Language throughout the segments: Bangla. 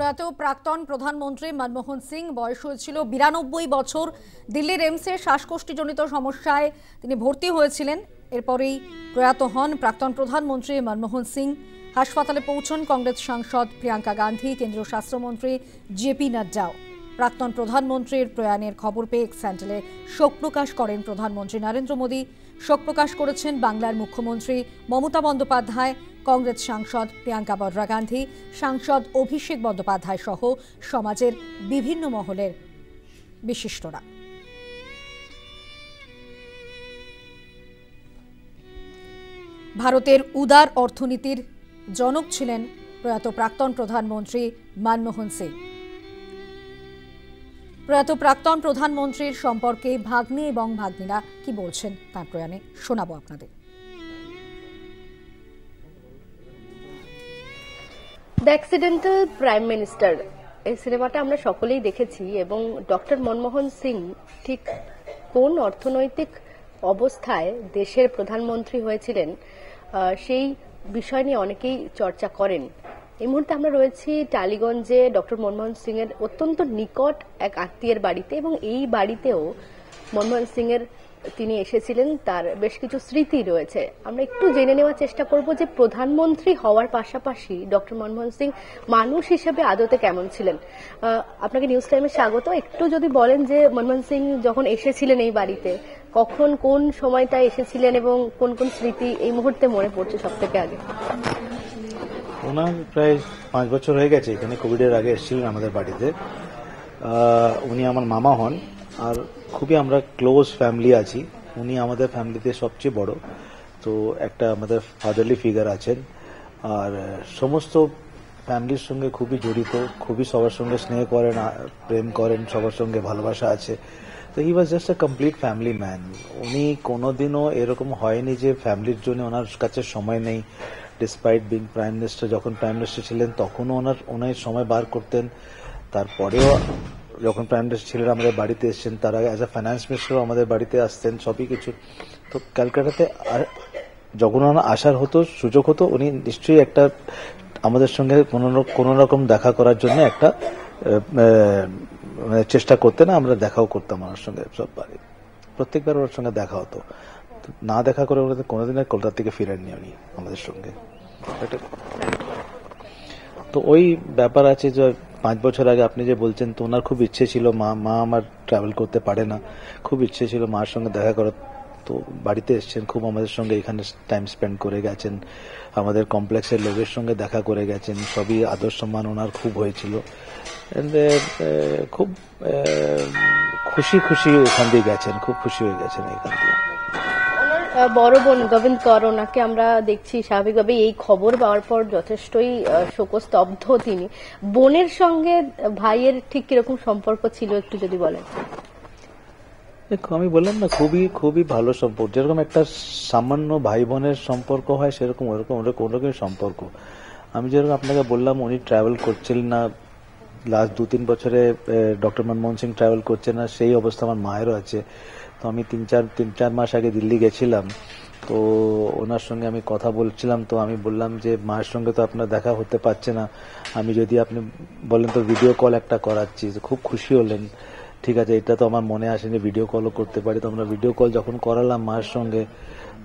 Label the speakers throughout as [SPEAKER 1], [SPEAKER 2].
[SPEAKER 1] প্রয়াত প্রাক্তন প্রধানমন্ত্রী মনমোহন সিং বয়স হয়েছিল 92 বছর। দিল্লির এমসে শ্বাসকষ্টজনিত সমস্যায় তিনি ভর্তি হয়েছিলেন। এরপরেই প্রয়াত হন প্রাক্তন প্রধানমন্ত্রী মনমোহন সিং। হাসপাতালে পৌঁছন কংগ্রেস সাংসদ প্রিয়াঙ্কা গান্ধী, কেন্দ্রীয় স্বাস্থ্যমন্ত্রী জেপি নাড্ডাও। প্রাক্তন প্রধানমন্ত্রীর প্রয়াণের খবর পেয়ে এক্স হ্যান্ডেলে শোক প্রকাশ করেন প্রধানমন্ত্রী নরেন্দ্র মোদী। শোক প্রকাশ করেছেন বাংলার মুখ্যমন্ত্রী মমতা বন্দ্যোপাধ্যায়, কংগ্রেস সাংসদ প্রিয়াঙ্কা বদ্রা গান্ধী, সাংসদ অভিষেক বন্দ্যোপাধ্যায় সহ সমাজের বিভিন্ন মহলের বিশিষ্টরা। ভারতের উদার অর্থনীতির জনক ছিলেন প্রয়াত প্রাক্তন প্রধানমন্ত্রী মনমোহন সিং। প্রয়াত প্রাক্তন প্রধানমন্ত্রীর সম্পর্কে ভাগ্নে এবং ভাগ্নিরা কি বলছেন তার প্রয়াণে শোনাবো আপনাদের।
[SPEAKER 2] দ্য অ্যাক্সিডেন্টাল প্রাইম মিনিস্টার এই সিনেমাটা আমরা সকলেই দেখেছি এবং ডক্টর মনমোহন সিং ঠিক কোন অর্থনৈতিক অবস্থায় দেশের প্রধানমন্ত্রী হয়েছিলেন সেই বিষয় নিয়ে অনেকেই চর্চা করেন। এই মুহূর্তে আমরা রয়েছি টালিগঞ্জে ডক্টর মনমোহন সিং এর অত্যন্ত নিকট এক আত্মীয়ের বাড়িতে এবং এই বাড়িতেও মনমোহন সিং এর তিনি এসেছিলেন, তার বেশ কিছু স্মৃতি রয়েছে। আমরা একটু জেনে নেওয়ার চেষ্টা করব যে প্রধানমন্ত্রী হওয়ার পাশাপাশি ডক্টর মনমোহন সিং মানুষ হিসেবে আদতে কেমন ছিলেন। আপনাকে নিউজ টাইমে স্বাগত। একটু যদি বলেন যে মনমোহন সিং যখন এসেছিলেন এই বাড়িতে কখন কোন সময়টা এসেছিলেন এবং কোন কোন স্মৃতি এই মুহূর্তে মনে পড়ছে সব থেকে আগে।
[SPEAKER 3] ওনার প্রায় 5 বছর হয়ে গেছে, এখানে কোভিডের আগে এসেছিলেন আমাদের বাড়িতে। উনি আমার মামা হন আর খুবই আমরা ক্লোজ ফ্যামিলি আছি। উনি আমাদের ফ্যামিলিতে সবচেয়ে বড়, তো একটা আমাদের ফাদারলি ফিগার আছেন আর সমস্ত ফ্যামিলির সঙ্গে খুবই জড়িত, খুবই সবার সঙ্গে স্নেহ করেন, প্রেম করেন, সবার সঙ্গে ভালোবাসা আছে। তো he was just a complete family man. উনি কোনোদিনও এরকম হয়নি যে ফ্যামিলির জন্য ওনার কাছে সময় নেই। ডিসপাইট বিং প্রাইম মিনিস্টার, যখন প্রাইম মিনিস্টার ছিলেন তখনও ওনার সময় বার করতেন। তারপরেও যখন প্রাইম মিনিস্টার ছিলেন আমাদের বাড়িতে এসছেন, তার আগে অ্যাজ এ ফাইন্যান্স মিনিস্টারও আমাদের বাড়িতে আসতেন, সবই কিছু। তো ক্যালকাটাতে যখন ওনার আসার হতো, সুযোগ হতো, উনি নিশ্চয়ই একটা আমাদের সঙ্গে কোনো রকম দেখা করার জন্য একটা চেষ্টা করতেন। আমরা দেখাও করতাম ওনার সঙ্গে, সব বাড়ি প্রত্যেকবার ওনার সঙ্গে দেখা হতো। না দেখা করে ওনাদের কোনোদিন আর কলকাতা থেকে ফিরেননি উনি আমাদের সঙ্গে। তো ওই ব্যাপার আছে যে 5 বছর আগে আপনি যে বলছেন, তো ওনার খুব ইচ্ছে ছিল, মা আমার ট্রাভেল করতে পারে না, খুব ইচ্ছে ছিল মার সঙ্গে দেখা করার। তো বাড়িতে এসছেন, খুব আমাদের সঙ্গে এখানে টাইম স্পেন্ড করে গেছেন, আমাদের কমপ্লেক্সের লোকের সঙ্গে দেখা করে গেছেন, সবই আদর সম্মান ওনার খুব হয়েছিল। খুব খুশি এখান দিয়ে গেছেন, খুব খুশি হয়ে গেছেন এখান দিয়ে।
[SPEAKER 2] বড় বোন গোবিন্দ কর, ওনাকে আমরা দেখছি স্বাভাবিকভাবে এই খবর পাওয়ার পর যথেষ্টই শোকস্তব্ধ তিনি। বোনের সঙ্গে ভাইয়ের ঠিক কিরকম সম্পর্ক ছিল একটু যদি বলেন।
[SPEAKER 3] আমি বললাম না, খুবই ভালো সম্পর্ক। যেরকম একটা সামান্য ভাই বোনের সম্পর্ক হয় সেরকম ওরকম সম্পর্ক। আমি যেরকম আপনাকে বললাম, উনি ট্রাভেল করছিলেন না লাস্ট 2-3 বছরে, ডক্টর মনমোহন সিং ট্রাভেল করছে না, সেই অবস্থা আমার মায়েরও আছে। তো আমি 3-4 মাস আগে দিল্লি গেছিলাম, তো ওনার সঙ্গে আমি কথা বলছিলাম। তো আমি বললাম যে মায়ের সঙ্গে তো আপনার দেখা হতে পারছে না, আমি যদি আপনি বলেন তো ভিডিও কল একটা করাচ্ছি। খুব খুশি হলেন। ঠিক আছে, এটা তো আমার মনে আসেনি ভিডিও কলও করতে পারি। তো আমরা ভিডিও কল যখন করালাম মায়ের সঙ্গে,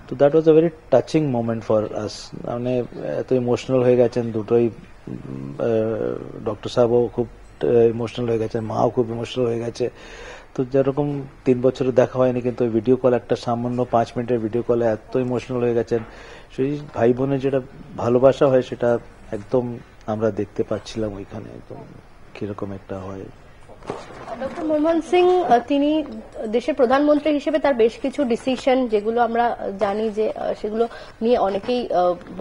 [SPEAKER 3] তো that was a very touching moment for us. মানে এত ইমোশনাল হয়ে গেছেন দুটোই, ডক্টর সাহেবও খুব ইমোশনাল হয়ে গেছেন, মাও খুব ইমোশনাল হয়ে গেছে। তো যেরকম 3 বছরে দেখা হয়নি, কিন্তু ওই ভিডিও কল, একটা সামান্য 5 মিনিটের ভিডিও কলে এত ইমোশনাল হয়ে গেছেন। সেই ভাই বোনের যেটা ভালোবাসা হয় সেটা একদম আমরা দেখতে পাচ্ছিলাম ওইখানে, একদম কিরকম একটা হয়।
[SPEAKER 2] ডক্টর মনমোহন সিং তিনি দেশের প্রধানমন্ত্রী হিসেবে তার বেশ কিছু ডিসিশন, যেগুলো আমরা জানি যে সেগুলো নিয়ে অনেকেই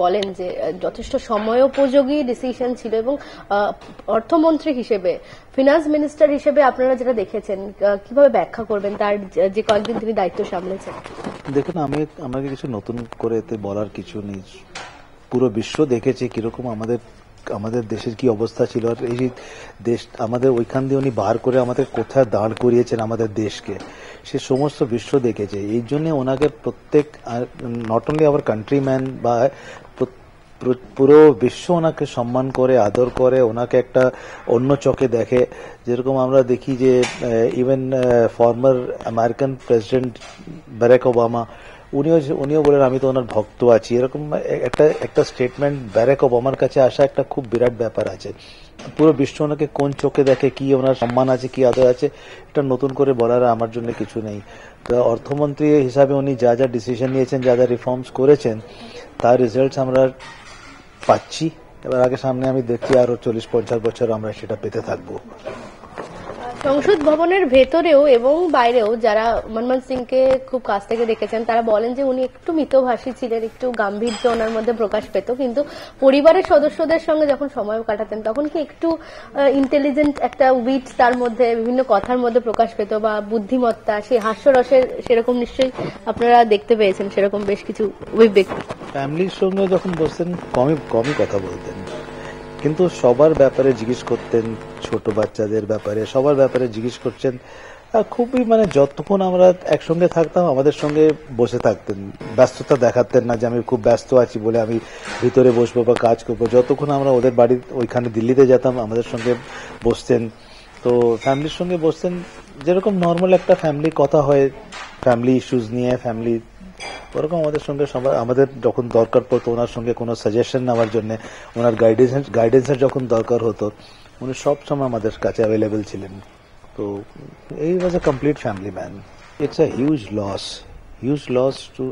[SPEAKER 2] বলেন যে যথেষ্ট সময়োপযোগী ডিসিশন ছিল, এবং অর্থমন্ত্রী হিসেবে, ফিনান্স মিনিস্টার হিসেবে আপনারা যেটা দেখেছেন, কিভাবে ব্যাখ্যা করবেন তার যে কয়েকদিন তিনি দায়িত্ব সামলেছেন?
[SPEAKER 3] দেখুন, আমাকে কিছু নতুন করে এতে বলার কিছু নেই। পুরো বিশ্ব দেখেছে কিরকম আমাদের দেশের কি অবস্থা ছিল, আর এই দেশ আমাদের ওইখান দিয়ে উনি বার করে আমাদের কোথায় দাঁড় করিয়েছেন আমাদের দেশকে, সে সমস্ত বিশ্ব দেখেছে। এই জন্য ওনাকে প্রত্যেক, নট অনলি আওয়ার কান্ট্রিম্যান বা পুরো বিশ্ব ওনাকে সম্মান করে, আদর করে, ওনাকে একটা অন্য চোখে দেখে। যেরকম আমরা দেখি যে even former American president Barack Obama উনিও বলেন আমি তো ওনার ভক্ত আছি। এরকম একটা স্টেটমেন্ট বারাক ওবামার কাছে আসা একটা খুব বিরাট ব্যাপার আছে। পুরো বিশ্ব ওনাকে কোন চোখে দেখে, কি ওনার সম্মান আছে, কি আদর আছে, এটা নতুন করে বলার আমার জন্য কিছু নেই। তো অর্থমন্ত্রী হিসাবে উনি যা যা ডিসিশন নিয়েছেন, যা যা রিফর্মস করেছেন, তার রেজাল্টস আমরা পাচ্ছি। এবার আগে সামনে আমি দেখছি আরো 40-50 বছর আমরা সেটা পেতে থাকবো।
[SPEAKER 2] সংসদ ভবনের ভেতরেও এবং বাইরেও যারা মনমোহন সিংকে খুব কাছ থেকে দেখেছেন তারা বলেন যে উনি একটু মিতভাষী ছিলেন, একটু গাম্ভীর্য ওনার মধ্যে প্রকাশ পেত, কিন্তু পরিবারের সদস্যদের সঙ্গে যখন সময় কাটাতেন তখন কি একটু ইন্টেলিজেন্ট একটা উইট তার মধ্যে, বিভিন্ন কথার মধ্যে প্রকাশ পেত, বা বুদ্ধিমত্তা, সেই হাস্যরসের সেরকম নিশ্চয়ই আপনারা দেখতে পেয়েছেন সেরকম বেশ কিছু ব্যক্তি।
[SPEAKER 3] ফ্যামিলির সঙ্গে যখন বসতেন কমই কথা বলতেন, কিন্তু সবার ব্যাপারে জিজ্ঞেস করতেন, ছোট বাচ্চাদের ব্যাপারে, সবার ব্যাপারে জিজ্ঞেস করছেন। খুবই যতক্ষণ আমরা একসঙ্গে থাকতাম আমাদের সঙ্গে বসে থাকতেন, ব্যস্ততা দেখাতেন না যে আমি খুব ব্যস্ত আছি বলে আমি ভিতরে বসবো বা কাজ করবো। যতক্ষণ আমরা ওদের বাড়ি ওইখানে দিল্লিতে যেতাম আমাদের সঙ্গে বসতেন। তো ফ্যামিলির সঙ্গে বসতেন যেরকম নর্মাল একটা ফ্যামিলি কথা হয়, ফ্যামিলি ইস্যুস নিয়ে, ফ্যামিলি ওরকম আমাদের সঙ্গে সবাই, আমাদের যখন দরকার পড়তো ওনার সঙ্গে কোনো সাজেশন নেওয়ার জন্য, ওনার গাইডেন্সের যখন দরকার হতো, উনি সব সময় আমাদের কাছে অ্যাভেলেবেল ছিলেন। তো এই was a complete family man. It's a huge loss to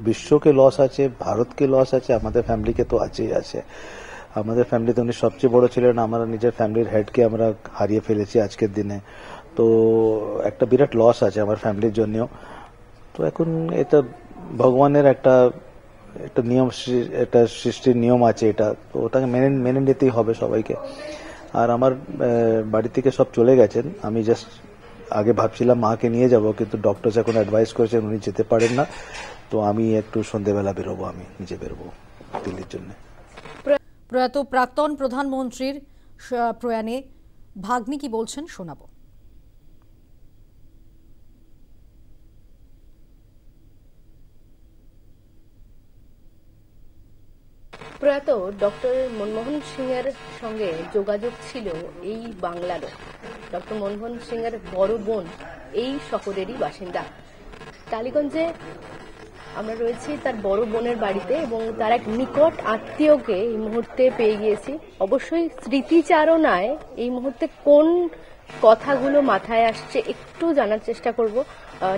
[SPEAKER 3] বিশ্বকে লস আছে, ভারতকে লস আছে, আমাদের ফ্যামিলিকে তো আছেই আছে। আমাদের ফ্যামিলিতে উনি সবচেয়ে বড় ছিলেন, আমরা নিজের ফ্যামিলির হেডকে আমরা হারিয়ে ফেলেছি আজকের দিনে। তো একটা বিরাট লস আছে আমার ফ্যামিলির জন্যও। তো এখন এটা ভগবানের একটা নিয়ম, একটা সৃষ্টির নিয়ম আছে, এটা তো ওটাকে মেনে নিতেই হবে সবাইকে। আর আমার বাড়ি থেকে সব চলে গেছেন। আমি জাস্ট আগে ভাবছিলাম মাকে নিয়ে যাব, কিন্তু ডক্টর এখন অ্যাডভাইস করেছেন উনি যেতে পারেন না। তো আমি একটু সন্ধ্যেবেলা বেরোবো, আমি নিজে বেরোবো দিল্লির জন্য।
[SPEAKER 1] প্রয়াত প্রাক্তন প্রধানমন্ত্রীর প্রয়াণে ভাগ্নি কি বলছেন শোনাবো।
[SPEAKER 2] প্রয়াত ডক্টর মনমোহন সিং এর সঙ্গে যোগাযোগ ছিল এই বাংলারও। ডক্টর মনমোহন সিং এর বড় বোন এই শহরেরই বাসিন্দা। টালিগঞ্জে আমরা রয়েছি তার বড় বোনের বাড়িতে, এবং তার এক নিকট আত্মীয়কে এই মুহূর্তে পেয়ে গিয়েছি। অবশ্যই স্মৃতিচারণায় এই মুহূর্তে কোন কথাগুলো মাথায় আসছে একটু জানার চেষ্টা করব।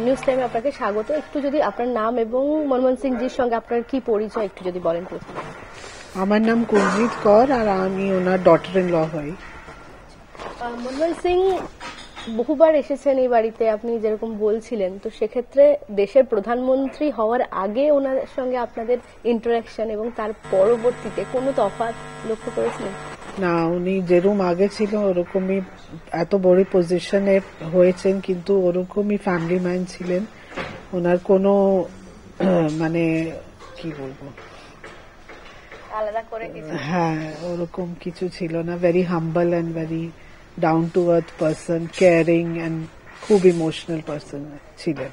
[SPEAKER 2] নিউজ টাইমে আপনাকে স্বাগত। একটু যদি আপনার নাম এবং মনমোহন সিংজির সঙ্গে আপনার কি পরিচয় একটু যদি বলেন প্রথমে।
[SPEAKER 4] আমার নাম কুলজিৎ কর আর আমি ওনার ডটার ইন ল হই।
[SPEAKER 2] মনমোহন সিং বহুবার এসেছেন এই বাড়িতে, আপনি যেরকম বলছিলেন। তো সেক্ষেত্রে দেশের প্রধানমন্ত্রী হওয়ার আগে ওনার সঙ্গে আপনাদের ইন্টারাকশন এবং তার পরবর্তীতে কোনো তফাৎ লক্ষ্য করেছিলেন?
[SPEAKER 4] না, উনি যেরকম আগে ছিল ওরকমই এত বড় পজিশনে হয়েছেন, কিন্তু ওরকমই ফ্যামিলি ম্যান ছিলেন। ওনার কোনো কি বলবো,
[SPEAKER 2] আলাদা করে কিছু,
[SPEAKER 4] হ্যাঁ ওরকম কিছু ছিল না। Very humble and very down to earth person, caring and খুব ইমোশনাল পার্সন ছিলেন।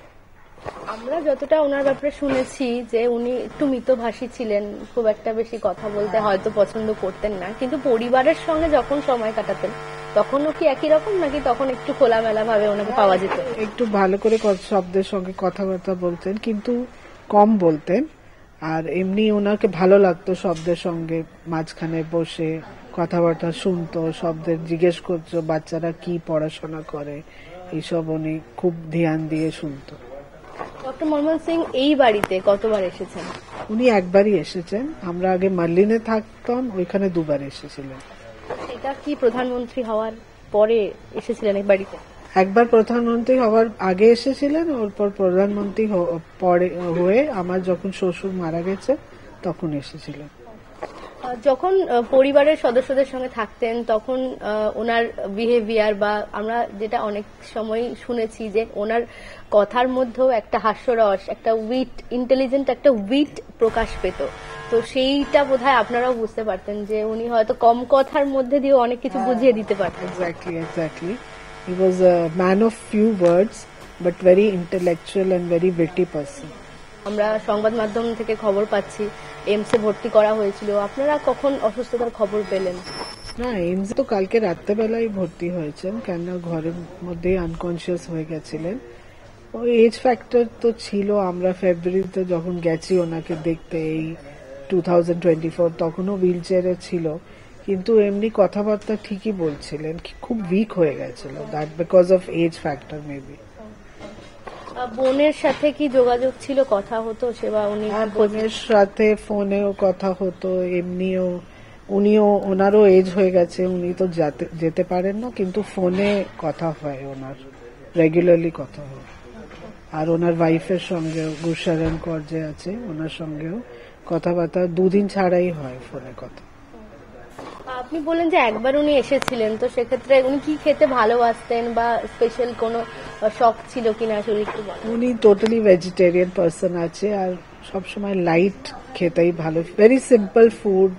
[SPEAKER 2] আমরা যতটা ওনার ব্যাপারে শুনেছি যে উনি একটু মিতভাষী ছিলেন, খুব একটা বেশি কথা বলতে হয়তো পছন্দ করতেন না, কিন্তু পরিবারের সঙ্গে যখন সময় কাটাতেন তখনও কি একই রকম, নাকি তখন একটু খোলামেলা ভাবে ওনাকে পাওয়া যেত?
[SPEAKER 4] একটু ভালো করে শব্দের সঙ্গে কথাবার্তা বলতেন, কিন্তু কম বলতেন। আর এমনি ওনাকে ভালো লাগতো শব্দের সঙ্গে মাঝখানে বসে কথাবার্তা শুনতো, শব্দের জিজ্ঞেস করতো বাচ্চারা কি পড়াশোনা করে, এইসব উনি খুব ধ্যান দিয়ে শুনতো।
[SPEAKER 2] ডক্টর মনমোহন সিং এই বাড়িতে কতবার এসেছেন?
[SPEAKER 4] উনি একবারই এসেছেন। আমরা আগে মার্লিনে থাকতাম, ওইখানে দুবার এসেছিলেন।
[SPEAKER 2] এটা কি প্রধানমন্ত্রী হওয়ার পরে এসেছিলেন এই বাড়িতে?
[SPEAKER 4] একবার প্রধানমন্ত্রী হওয়ার আগে এসেছিলেন, ওরপর প্রধানমন্ত্রী পরে হয়ে আমার যখন শ্বশুর মারা গেছে তখন এসেছিলেন।
[SPEAKER 2] যখন পরিবারের সদস্যদের সঙ্গে থাকতেন তখন ওনার বিহেভিয়ার, বা আমরা যেটা অনেক সময় শুনেছি যে ওনার কথার মধ্যেও একটা হাস্যরস, একটা উইট, ইন্টেলিজেন্ট একটা উইট প্রকাশ পেত। তো সেইটা বোধহয় আপনারাও বুঝতে পারতেন যে উনি হয়তো কম কথার মধ্যে দিয়ে অনেক কিছু বুঝিয়ে দিতে পারতেন।
[SPEAKER 4] Exactly. He was a man of few words, but very intellectual and very witty person.
[SPEAKER 2] আমরা সংবাদ মাধ্যম থেকে খবর পাচ্ছি এমসে ভর্তি করা হয়েছিল, আপনারা কখন অসুস্থতার খবর পেলেন?
[SPEAKER 4] না, এইমস তো কালকে রাত্রেবেলায় ভর্তি হয়েছেন, কেননা ঘরের মধ্যে আনকনসিয়াস হয়ে গেছিলেন। ওই এজ ফ্যাক্টর তো ছিল। আমরা ফেব্রুয়ারিতে যখন গেছি ওনাকে দেখতে, এই 2024, তখনও হুইল চেয়ারে ছিল, কিন্তু এমনি কথাবার্তা ঠিকই বলছিলেন, খুব উইক হয়ে গেছিল। That because of age factor maybe.
[SPEAKER 2] বোনের সাথে কি যোগাযোগ ছিল, কথা হতো সেবা? উনি
[SPEAKER 4] বোনের সাথে ফোনেও কথা হতো, এমনিও ওনারও এজ হয়ে গেছে, উনি তো যেতে পারেন না, কিন্তু ফোনে কথা হয় ওনার, রেগুলারলি কথা হয়। আর ওনার ওয়াইফের সঙ্গেও, গুরশরণ কর যে আছে ওনার সঙ্গেও কথাবার্তা 2 দিন ছাড়াই হয় ফোনে কথা।
[SPEAKER 2] আপনি বলেন যে একবার উনি এসেছিলেন, তো সেক্ষেত্রে উনি কি খেতে ভালোবাসতেন বা স্পেশাল কোনো শখ ছিল কিনা আসলে একটু বলেন।
[SPEAKER 4] উনি টোটালি ভেজিটেরিয়ান পার্সন আছে, আর সবসময় লাইট খেতেই ভালো, very simple food,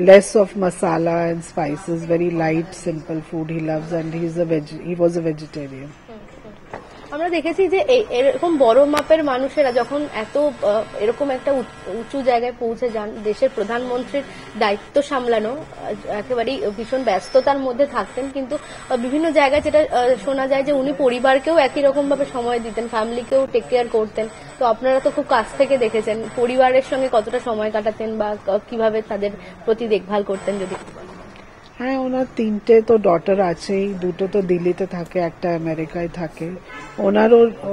[SPEAKER 4] less of masala and spices, very light simple food he loves, and he was a vegetarian.
[SPEAKER 2] আমরা দেখেছি যে এরকম বড় মাপের মানুষেরা যখন এরকম একটা উঁচু জায়গায় পৌঁছে যান, দেশের প্রধানমন্ত্রীর দায়িত্ব সামলানো, একেবারেই ভীষণ ব্যস্ততার মধ্যে থাকতেন, কিন্তু বিভিন্ন জায়গায় যেটা শোনা যায় যে উনি পরিবারকেও একই রকম ভাবে সময় দিতেন, ফ্যামিলিকেও টেক কেয়ার করতেন। তো আপনারা তো খুব কাছ থেকে দেখেছেন, পরিবারের সঙ্গে কতটা সময় কাটাতেন বা কিভাবে তাদের প্রতি দেখভাল করতেন যদি?
[SPEAKER 4] হ্যাঁ, ওনার 3টে তো ডটার আছেই, 2টো তো দিল্লিতে থাকে, একটা আমেরিকায় থাকে।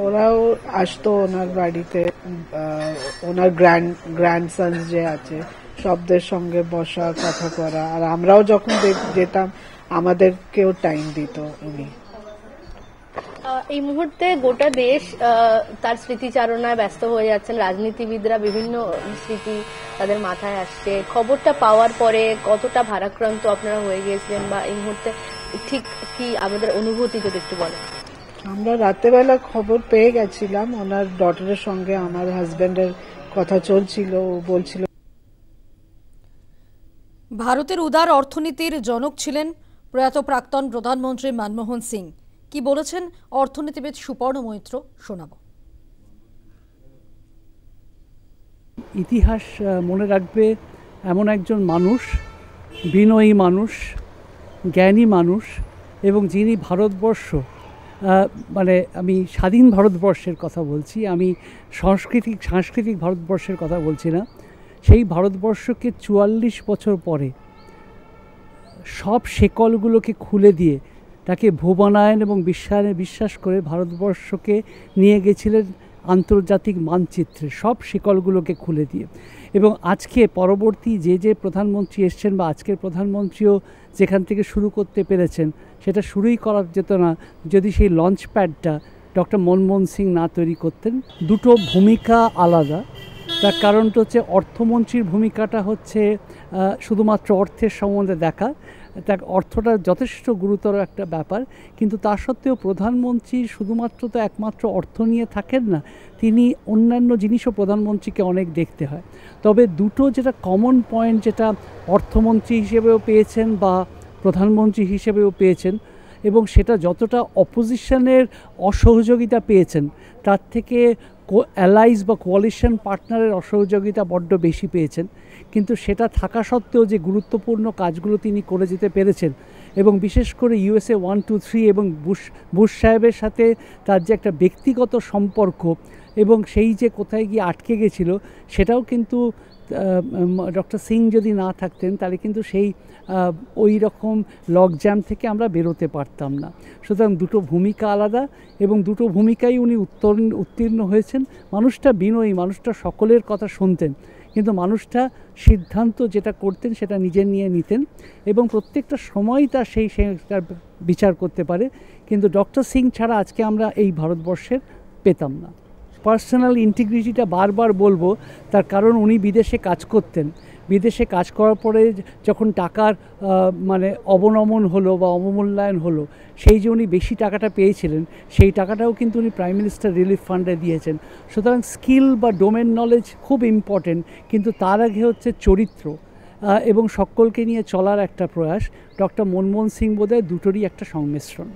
[SPEAKER 4] ওরাও আসতো ওনার বাড়িতে, ওনার গ্র্যান্ডসন্স যে আছে সবদের সঙ্গে বসা, কথা করা, আর আমরাও যখন যেতাম আমাদেরকেও টাইম দিত উনি।
[SPEAKER 2] এই মুহূর্তে গোটা দেশ তার স্মৃতিচারণায় ব্যস্ত হয়ে যাচ্ছেন, রাজনীতিবিদরা বিভিন্ন স্মৃতি তাদের মাথায় আসছে। খবরটা পাওয়ার পরে কতটা ভারাক্রান্ত আপনারা হয়ে গিয়েছিলেন, বা এই মুহূর্তে ঠিক কি আমাদের অনুভূতি যদি একটু বলেন?
[SPEAKER 4] আমরা রাতেবেলা খবর পেয়ে গেছিলাম, ওনার ডটারের সঙ্গে আমার হাজবেন্ডের কথা চলছিল, ও বলছিল।
[SPEAKER 1] ভারতের উদার অর্থনীতির জনক ছিলেন প্রয়াত প্রাক্তন প্রধানমন্ত্রী মনমোহন সিং। কি বলেছেন অর্থনীতিবিদ সুপর্ণ মৈত্র, শোনাব।
[SPEAKER 5] ইতিহাস মনে রাখবে এমন একজন মানুষ, বিনয়ী মানুষ, জ্ঞানী মানুষ, এবং যিনি ভারতবর্ষ, মানে আমি স্বাধীন ভারতবর্ষের কথা বলছি, আমি সাংস্কৃতিক ভারতবর্ষের কথা বলছি না, সেই ভারতবর্ষকে 44 বছর পরে সব শেকলগুলোকে খুলে দিয়ে তাকে ভুবনায়ন এবং বিশ্বায়নে বিশ্বাস করে ভারতবর্ষকে নিয়ে গেছিলেন আন্তর্জাতিক মানচিত্রে, সব শিকলগুলোকে খুলে দিয়ে। এবং আজকে পরবর্তী যে প্রধানমন্ত্রী এসছেন, বা আজকের প্রধানমন্ত্রীও যেখান থেকে শুরু করতে পেরেছেন, সেটা শুরুই করা যেত না যদি সেই লঞ্চ প্যাডটা ডক্টর মনমোহন সিং না তৈরি করতেন। দুটো ভূমিকা আলাদা। তার কারণটা হচ্ছে অর্থমন্ত্রীর ভূমিকাটা হচ্ছে শুধুমাত্র অর্থের সম্বন্ধে দেখা, তার অর্থটা যথেষ্ট গুরুতর একটা ব্যাপার, কিন্তু তা সত্ত্বেও প্রধানমন্ত্রী শুধুমাত্র তো একমাত্র অর্থ নিয়ে থাকেন না, তিনি অন্যান্য জিনিসও প্রধানমন্ত্রীকে অনেক দেখতে হয়। তবে দুটো যেটা কমন পয়েন্ট, যেটা অর্থমন্ত্রী হিসেবেও পেয়েছেন বা প্রধানমন্ত্রী হিসেবেও পেয়েছেন, এবং সেটা যতটা অপোজিশনের অসহযোগিতা পেয়েছেন তার থেকে অ্যালাইজ বা কোয়ালিশন পার্টনারের অসহযোগিতা বড্ড বেশি পেয়েছেন, কিন্তু সেটা থাকা সত্ত্বেও যে গুরুত্বপূর্ণ কাজগুলো তিনি করে যেতে পেরেছেন, এবং বিশেষ করে USA 1, 2, 3 এবং বুশ সাহেবের সাথে তার যে একটা ব্যক্তিগত সম্পর্ক, এবং সেই যে কোথায় গিয়ে আটকে গেছিল, সেটাও কিন্তু ডক্টর সিং যদি না থাকতেন তাহলে কিন্তু সেই ওই রকম লকজ্যাম থেকে আমরা বেরোতে পারতাম না। সুতরাং দুটো ভূমিকা আলাদা, এবং দুটো ভূমিকায় উনি উত্তীর্ণ হয়েছেন। মানুষটা বিনয়ী, মানুষটা সকলের কথা শুনতেন, কিন্তু মানুষটা সিদ্ধান্ত যেটা করতেন সেটা নিজে নিয়ে নিতেন, এবং প্রত্যেকটা সময়ই তার সেই বিচার করতে পারে। কিন্তু ডক্টর সিং ছাড়া আজকে আমরা এই ভারতবর্ষের পেতাম না। পার্সোনাল ইন্টিগ্রিটিটা বারবার বলবো, তার কারণ উনি বিদেশে কাজ করতেন। বিদেশে কাজ করার পরে যখন টাকার মানে অবনমন হলো বা অবমূল্যায়ন হলো, সেই যে উনি বেশি টাকাটা পেয়েছিলেন, সেই টাকাটাও কিন্তু উনি প্রাইম মিনিস্টার রিলিফ ফান্ডে দিয়েছেন। সুতরাং স্কিল বা ডোমেন নলেজ খুব ইম্পর্টেন্ট, কিন্তু তার আগে হচ্ছে চরিত্র এবং সকলকে নিয়ে চলার একটা প্রয়াস। ডক্টর মনমোহন সিং বোধহয় দুটোরই একটা সংমিশ্রণ।